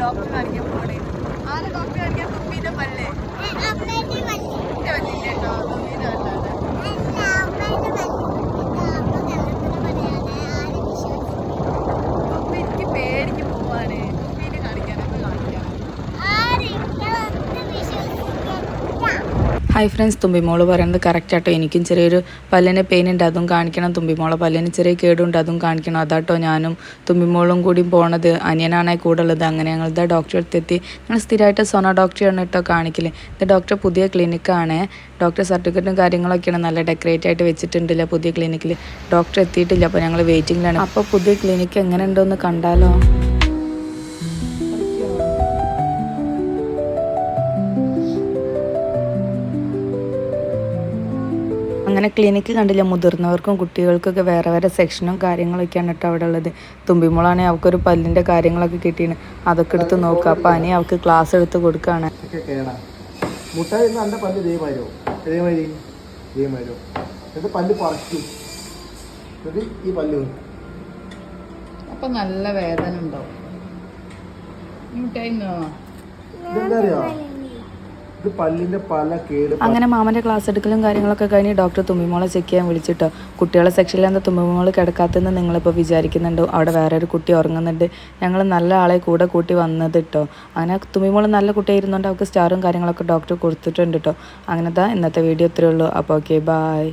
Doctor കാണിക്കാൻ പോണേ. ആരെ ഡോക്ടർ കാണിക്കാൻ? തുമ്പീന്റെ പല്ലേ കേട്ടോ. തുമ്പീന്റെ പല്ലാണ്. തുമ്പി എനിക്ക് പേടിക്ക് പോവാണ്. തുമ്പീനെ കാണിക്കാനൊക്കെ കാണിക്കാം. ഹായ് ഫ്രണ്ട്സ്, തുമ്പിമോള് പറയുന്നത് കറക്റ്റ് ആട്ടോ. എനിക്കും ചെറിയൊരു പല്ലിന് പെയിൻ ഉണ്ട്, അതും കാണിക്കണം. തുമ്പിമോളെ പല്ലിന് ചെറിയ കേടുണ്ട്, അതും കാണിക്കണം. അതാട്ടോ ഞാനും തുമ്പിമോളും കൂടി പോണത്. അനിയനാണേ കൂടെ ഉള്ളത്. അങ്ങനെ ഞങ്ങളുടെ ഡോക്ടറെ അടുത്തെത്തി. ഞങ്ങൾ സ്ഥിരമായിട്ട് സോന ഡോക്ടറെയാണ് കേട്ടോ കാണിക്കല്. ഇത് ഡോക്ടർ പുതിയ ക്ലിനിക്കാണ്. ഡോക്ടർ സർട്ടിഫിക്കറ്റും കാര്യങ്ങളൊക്കെയാണ് നല്ല ഡെക്കറേറ്റ് ആയിട്ട് വെച്ചിട്ടുണ്ടല്ലോ പുതിയ ക്ലിനിക്കിൽ. ഡോക്ടർ എത്തിയിട്ടില്ല, അപ്പോൾ ഞങ്ങൾ വെയിറ്റിംഗിലാണ്. അപ്പോൾ പുതിയ ക്ലിനിക്ക് എങ്ങനെ ഉണ്ടോയെന്ന് കണ്ടാലോ? അങ്ങനെ ക്ലിനിക്ക് കണ്ടില്ല, മുതിർന്നവർക്കും കുട്ടികൾക്കൊക്കെ വേറെ വേറെ സെക്ഷനും കാര്യങ്ങളൊക്കെയാണ് കേട്ടോ അവിടെ ഉള്ളത്. തുമ്പിമോളാണെങ്കിൽ അവൾക്കൊരു പല്ലിൻ്റെ കാര്യങ്ങളൊക്കെ കിട്ടിയാണ്, അതൊക്കെ എടുത്ത് നോക്കുക. അപ്പം അനി അവൾക്ക് ക്ലാസ് എടുത്ത് കൊടുക്കുകയാണ്. അപ്പൊ നല്ല വേദന ഉണ്ടാവും. അങ്ങനെ മാമൻ്റെ ക്ലാസ് എടുക്കലും കാര്യങ്ങളൊക്കെ കഴിഞ്ഞ് ഡോക്ടർ തുമ്പിമോളെ ചെക്ക് ചെയ്യാൻ വിളിച്ചിട്ടോ. കുട്ടികളെ സെക്ഷനിൽ എന്താ തുമ്പിമോള് കിടക്കാത്തെന്ന് നിങ്ങളിപ്പോൾ വിചാരിക്കുന്നുണ്ടോ? അവിടെ വേറെ ഒരു കുട്ടി ഉറങ്ങുന്നുണ്ട്. ഞങ്ങൾ നല്ല ആളെ കൂടെ കൂട്ടി വന്നത് കേട്ടോ. അങ്ങനെ തുമ്പിമോള് നല്ല കുട്ടിയായിരുന്നുകൊണ്ട് അവൾക്ക് സ്റ്റാറും കാര്യങ്ങളൊക്കെ ഡോക്ടർ കൊടുത്തിട്ടുണ്ട് കേട്ടോ. അങ്ങനത്തെ ഇന്നത്തെ വീഡിയോ ഇത്രയേ ഉള്ളൂ. അപ്പോൾ ഓക്കെ, ബായ്.